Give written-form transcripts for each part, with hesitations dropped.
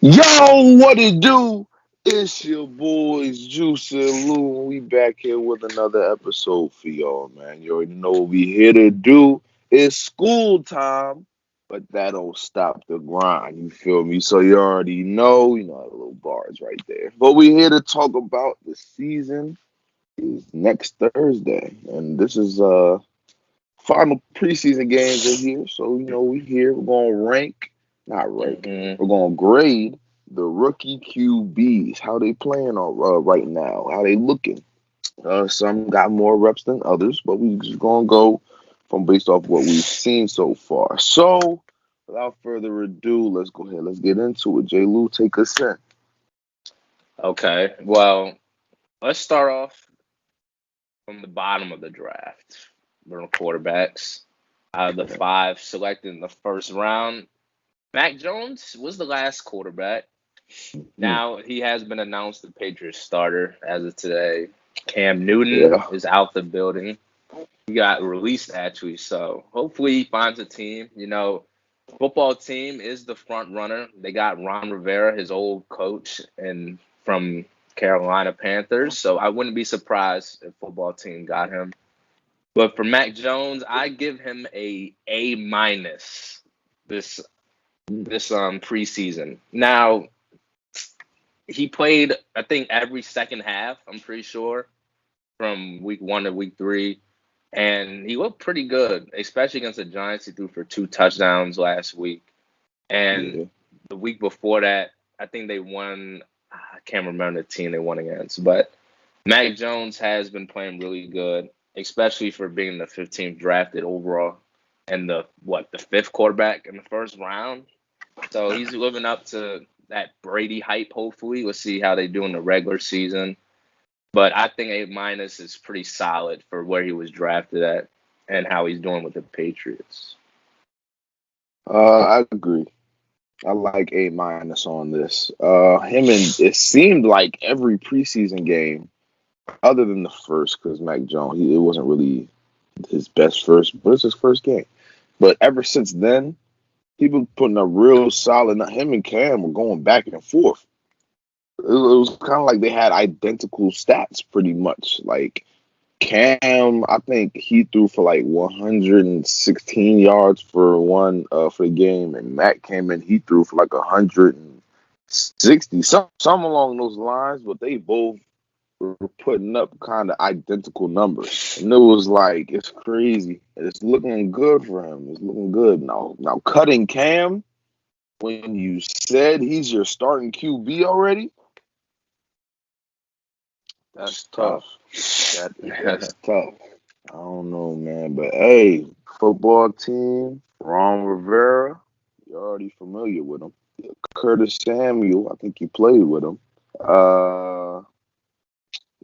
Yo, what it do? It's your boys Juice and Lou, and we back here with another episode for y'all, man. You already know what we here to do. It's school time, but that don't stop the grind. You feel me? So you already know, the little bars right there. But we here to talk about the season is next Thursday, and this is final preseason games are here. So we here. We're gonna not rank. hmm We're gonna grade the rookie QBs, how they playing right now, how they looking. Some got more reps than others, but we just gonna go from based off what we've seen so far. So, without further ado, let's go ahead. Let's get into it. J. Lou, take us in. Okay, well, let's start off from the bottom of the draft. We're on quarterbacks. Out of the Okay. five selected in the first round, Mac Jones was the last quarterback. Hmm. Now he has been announced the Patriots starter as of today. Cam Newton Yeah. is out the building. He got released actually, so hopefully he finds a team. Football team is the front runner. They got Ron Rivera, his old coach, and from Carolina Panthers. So I wouldn't be surprised if football team got him. But for Mac Jones, I give him A minus this Hmm. preseason. Now he played I think every second half. I'm pretty sure from week 1 to week 3. And he looked pretty good, especially against the Giants. He threw for 2 touchdowns last week. And Yeah. the week before that, I think they won. I can't remember the team they won against, but Mac Jones has been playing really good, especially for being the 15th drafted overall and the fifth quarterback in the first round. So he's living up to that Brady hype. Hopefully, we'll see how they do in the regular season. But I think A minus is pretty solid for where he was drafted at and how he's doing with the Patriots. I agree. I like A minus on this. Him and it seemed like every preseason game, other than the first, because Mac Jones, it wasn't really his best first, but it's his first game. But ever since then, he been putting a real solid. Him and Cam were going back and forth. It was kind of like they had identical stats, pretty much. Like Cam, I think he threw for like 116 yards for the game, and Matt came in, he threw for like 160, some along those lines, but they both were putting up kind of identical numbers, and it was like it's crazy. It's looking good for him. It's looking good now. Cutting Cam when you said he's your starting QB already, that's That's tough. tough. That's tough. I don't know, man, but hey, football team, Ron Rivera, you're already familiar with him. Curtis Samuel, I think you played with him. Uh,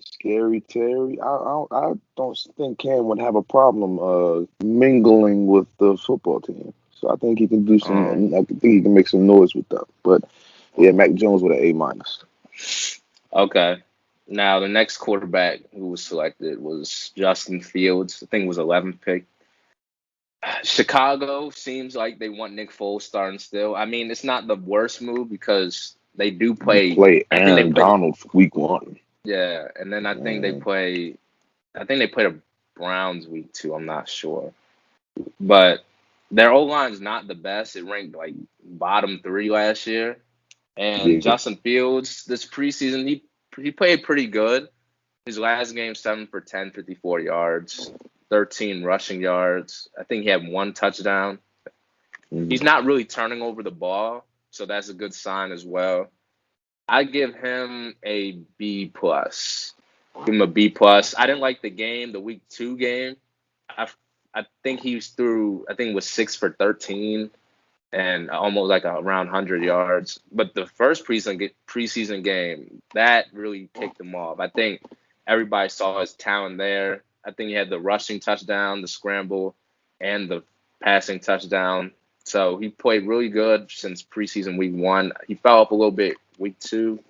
Scary Terry, I don't think Cam would have a problem mingling with the football team. So I think he can do some. um, I think he can make some noise with them. But yeah, Mac Jones with an A minus. okay. Now the next quarterback who was selected was Justin Fields. I think it was 11th pick. Chicago seems like they want Nick Foles starting still. I mean, it's not the worst move because they do You play. play I think they Aaron play the Donald for week one. yeah, and then I think they Man, play. I think they play the Browns week 2. I'm not sure, but their O line's not the best. It ranked like bottom 3 last year. And yeah. Justin Fields this preseason he played pretty good. His last game 7 for 10, 54 yards, 13 rushing yards. I think he had 1 touchdown. He's Mhm. not really turning over the ball, so that's a good sign as well. I give him a B plus. Give him a B plus. I didn't like the game, the week 2 game. I I think he was through. I think it was 6 for 13 and almost like around 100 yards. But the first preseason game that really kicked him off. I think everybody saw his talent there. I think he had the rushing touchdown, the scramble, and the passing touchdown. So he played really good since preseason week 1. He fell off a little bit week 2,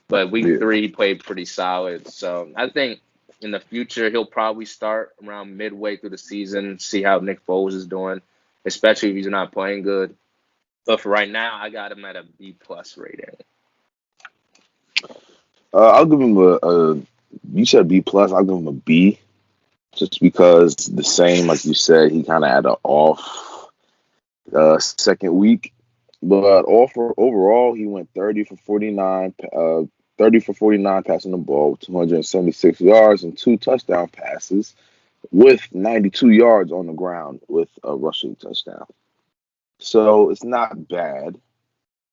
but week Yeah. 3 he played pretty solid. So I think in the future he'll probably start around midway through the season, see how Nick Foles is doing, especially if he's not playing good. But for right now, I got him at a B plus rating. I'll give him a. You said B plus. I'll give him a B, just because the same, like you said, he kind of had an off second week, but overall he went 30 for 49 passing the ball, 276 yards and 2 touchdown passes, with 92 yards on the ground with a rushing touchdown. So it's not bad,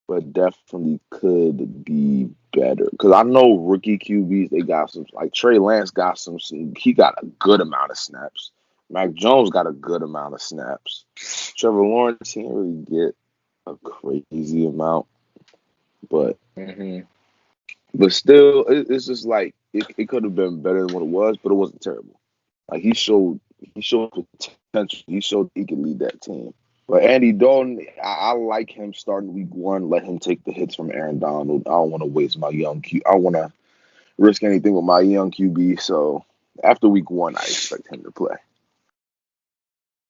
but definitely could be better. Because I know rookie QBs, they got some, like Trey Lance got he got a good amount of snaps. Mac Jones got a good amount of snaps. Trevor Lawrence, he didn't really get a crazy amount, but Mm-hmm. but still, it's just like it could have been better than what it was, but it wasn't terrible. Like he showed potential. He showed he could lead that team. But Andy Dalton, I like him starting week one. Let him take the hits from Aaron Donald. I don't want to waste my young Q. I don't want to risk anything with my young QB. So after week one, I expect him to play.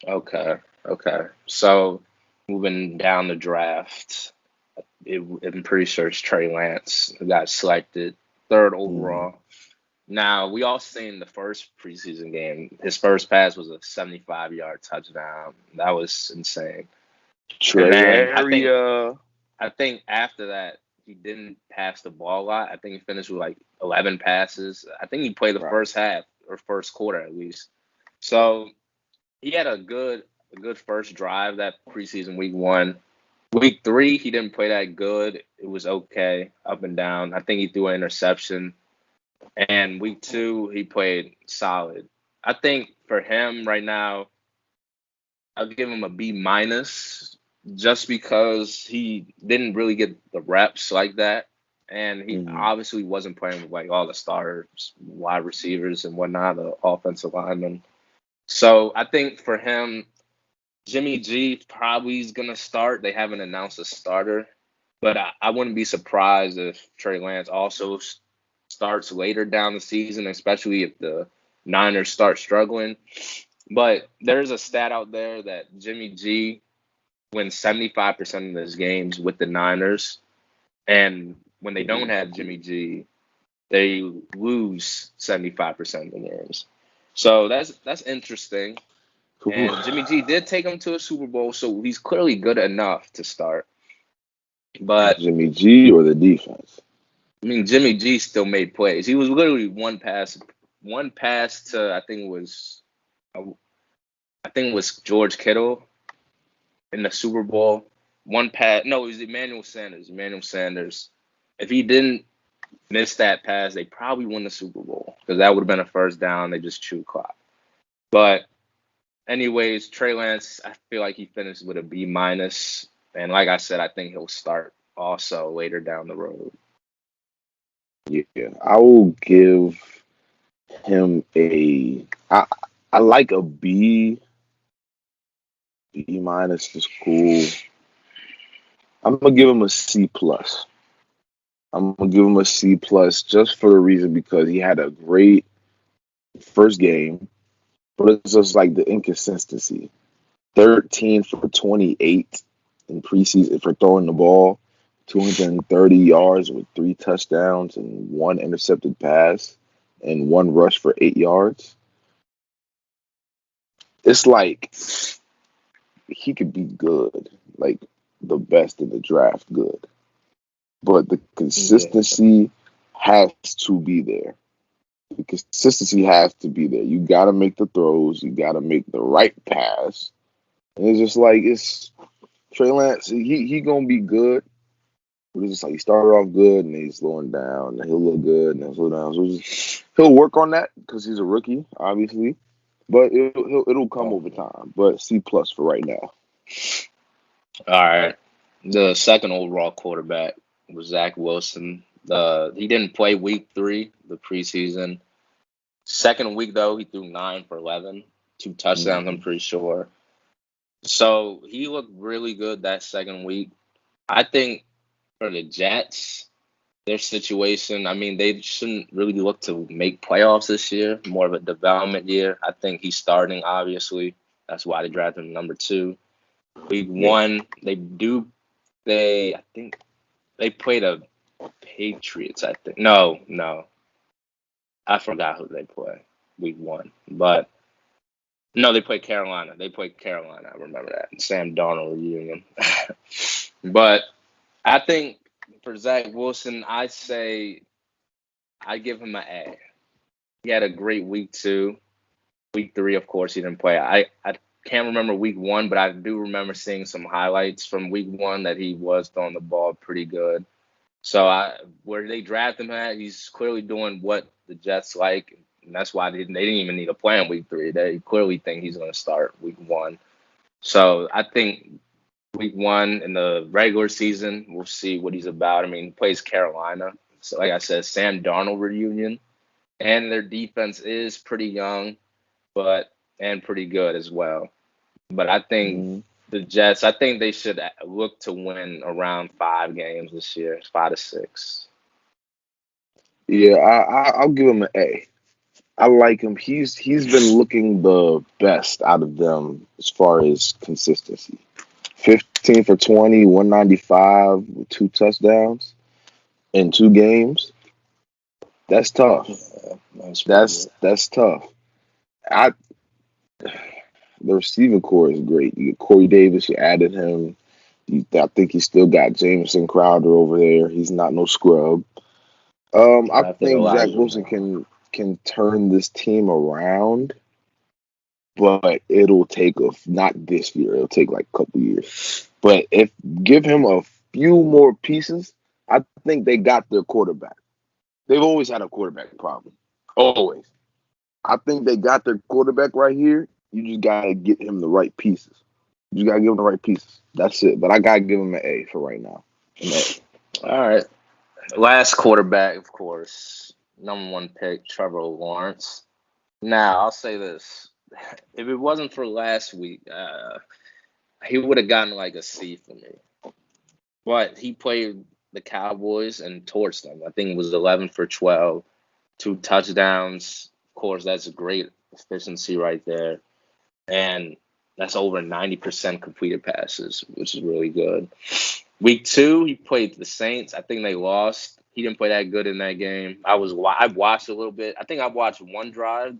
Okay. Okay. So moving down the draft, I'm pretty sure it's Trey Lance who got selected third Mm. overall. Now, we all seen the first preseason game. His first pass was a 75-yard touchdown. That was insane. And Trey then area. I think after that he didn't pass the ball a lot. I think he finished with like 11 passes. I think he played the Right. first half or first quarter at least. So he had a good first drive that preseason week one. Week three, he didn't play that good. It was okay, up and down. I think he threw an interception. And week two, he played solid. I think for him right now, I'll give him a B minus just because he didn't really get the reps like that. And he Mm-hmm. obviously wasn't playing with like all the starters, wide receivers and whatnot, the offensive linemen. So I think for him, Jimmy G probably is gonna start. They haven't announced a starter, but I wouldn't be surprised if Trey Lance also starts later down the season, especially if the Niners start struggling. But there's a stat out there that Jimmy G wins 75% of his games with the Niners, and when they don't have Jimmy G, they lose 75% of the games. So that's interesting. Ooh. And Jimmy G did take him to a Super Bowl, so he's clearly good enough to start. But Jimmy G or the defense? I mean, Jimmy G still made plays. He was literally one pass to I think it was George Kittle in the Super Bowl. One pass, no, it was Emmanuel Sanders. Emmanuel Sanders. If he didn't miss that pass, they probably won the Super Bowl because that would have been a first down. They just chewed clock. But anyways, Trey Lance, I feel like he finished with a B minus, and like I said, I think he'll start also later down the road. Yeah, I will give him a. I like a B. B minus is cool. I'm gonna give him a C plus. I'm gonna give him a C plus just for the reason because he had a great first game, but it's just like the inconsistency. 13 for 28 in preseason for throwing the ball, 230 yards with 3 touchdowns and 1 intercepted pass and 1 rush for 8 yards. It's like he could be good, like the best in the draft, good. But the Yeah. consistency has to be there. The consistency has to be there. You got to make the throws. You got to make the right pass. And it's just like it's Trey Lance. He gonna be good. But it's just like he started off good and he's slowing down. And he'll look good and then slow down. So he'll work on that because he's a rookie, obviously. But it'll come over time. But C plus for right now. All right. The second overall quarterback was Zach Wilson. He didn't play week three, the preseason. Second week though, he threw 9 for 11, 2 touchdowns. I'm Mm-hmm. pretty sure. So he looked really good that second week. I think for the Jets, their situation, I mean, they shouldn't really look to make playoffs this year. More of a development year. I think he's starting. Obviously, that's why they drafted him number two. Week Yeah. one, they do I think they played a Patriots. I think no, I forgot who they play week 1, but no, they played Carolina. I remember that Sam Darnold reunion. But I think for Zach Wilson, I give him an A. He had a great week 2. Week 3, of course, he didn't play. I can't remember week 1, but I do remember seeing some highlights from week 1 that he was throwing the ball pretty good. So where they draft him at, he's clearly doing what the Jets like, and that's why they didn't even need to play in week 3. They clearly think he's going to start week 1. So I think week 1 in the regular season, we'll see what he's about. I mean, he plays Carolina. So like I said, Sam Darnold reunion, and their defense is pretty young, and pretty good as well. But I think the Jets, I think they should look to win around 5 games this year, 5 to 6. Yeah, I'll give him an A. I like him. He's been looking the best out of them as far as consistency. 15 for 20, 195 with 2 touchdowns in 2 games. That's tough. That's tough. The receiving core is great. You get Corey Davis, you added him. I think you still got Jameson Crowder over there. He's not no scrub. I think Zach Wilson can turn this team around, but it'll take not this year. It'll take like a couple years. But if give him a few more pieces, I think they got their quarterback. They've always had a quarterback problem. Always. I think they got their quarterback right here. You just gotta get him the right pieces. You just gotta give him the right pieces. That's it. But I gotta give him an A for right now. All right. Last quarterback, of course, number 1 pick, Trevor Lawrence. Now, I'll say this. If it wasn't for last week, he would have gotten like a C for me. But he played the Cowboys and torched them. I think it was 11 for 12, 2 touchdowns. Of course, that's a great efficiency right there. And that's over 90% completed passes, which is really good. Week 2, he played the Saints. I think they lost. He didn't play that good in that game. I watched a little bit. I think I watched one drive,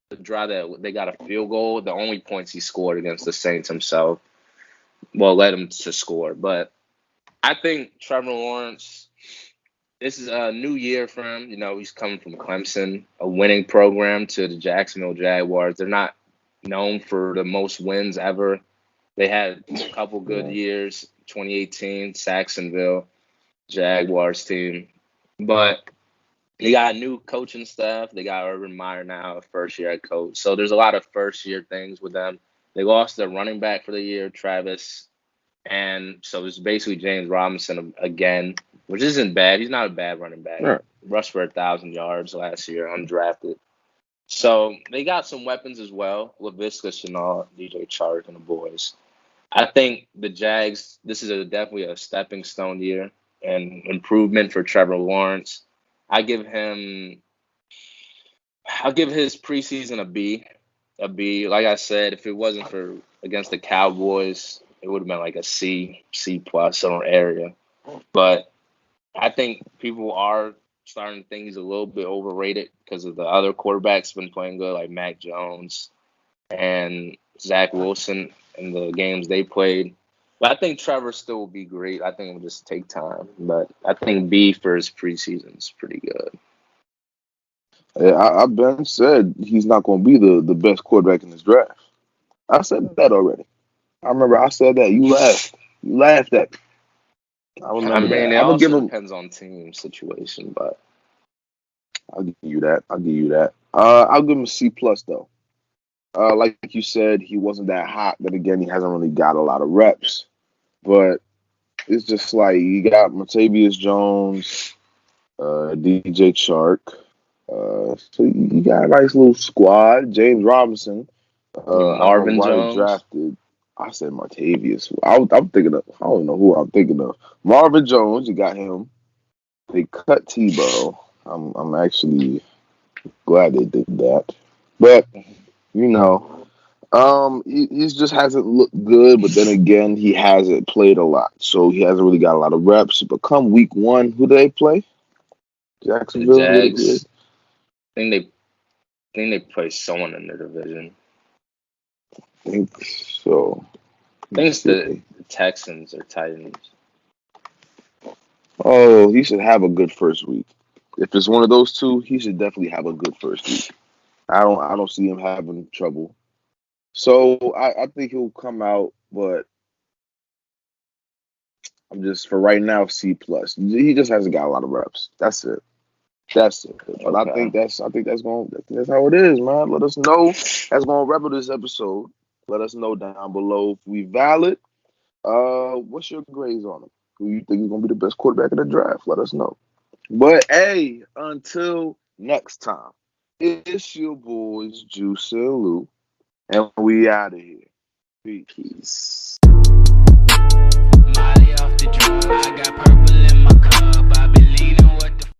the drive that they got a field goal. The only points he scored against the Saints himself, led him to score. But I think Trevor Lawrence, this is a new year for him. You know, he's coming from Clemson, a winning program, to the Jacksonville Jaguars. They're not known for the most wins ever. They had a couple good years, 2018, Jacksonville Jaguars team. But they got a new coaching staff. They got Urban Meyer now, a first-year head coach. So there's a lot of first-year things with them. They lost their running back for the year, Travis. And so it's basically James Robinson again, which isn't bad. He's not a bad running back. Right. Rushed for 1,000 yards last year, undrafted. So they got some weapons as well, Laviska Shenault, DJ Chark, and the boys. I think the Jags, this is definitely a stepping stone year and improvement for Trevor Lawrence. I'll give his preseason a B. A B. Like I said, if it wasn't for against the Cowboys, it would have been like a C plus or area. But I think people are starting to think he's a little bit overrated because of the other quarterbacks been playing good, like Mac Jones and Zach Wilson in the games they played. But I think Trevor still will be great. I think it will just take time. But I think B for his preseason is pretty good. Yeah, I've been said he's not going to be the best quarterback in this draft. I said that already. I remember I said that. You laughed. You laughed at me. I remember that. It I'm gonna give him. Depends on team situation, but I'll give you that. I'll give him a C plus though. Like you said, he wasn't that hot. But again, he hasn't really got a lot of reps. But it's just like you got Martavius Jones, DJ Chark. So you got a nice little squad. James Robinson. Marvin Jones drafted. I said Martavius. I'm thinking of. I don't know who I'm thinking of. Marvin Jones. You got him. They cut Tebow. I'm actually glad they did that. But He just hasn't looked good, but then again, he hasn't played a lot, so he hasn't really got a lot of reps. But come week one, who do they play? The Jacksonville. Who Jags, think they play someone in their division. they think so. I think it's the See. Texans or Titans. Oh, he should have a good first week. If it's one of those two, he should definitely have a good first week. I don't see him having trouble. So I think he'll come out, but I'm just for right now C plus. He just hasn't got a lot of reps. That's it. That's it. But Okay. I think that's how it is, man. Let us know. That's gonna wrap up this episode. Let us know down below if we valid. What's your grades on him? Who you think is gonna be the best quarterback in the draft? Let us know. But hey, until next time, it's your boys Juice and Lou, and we out of here. Peace.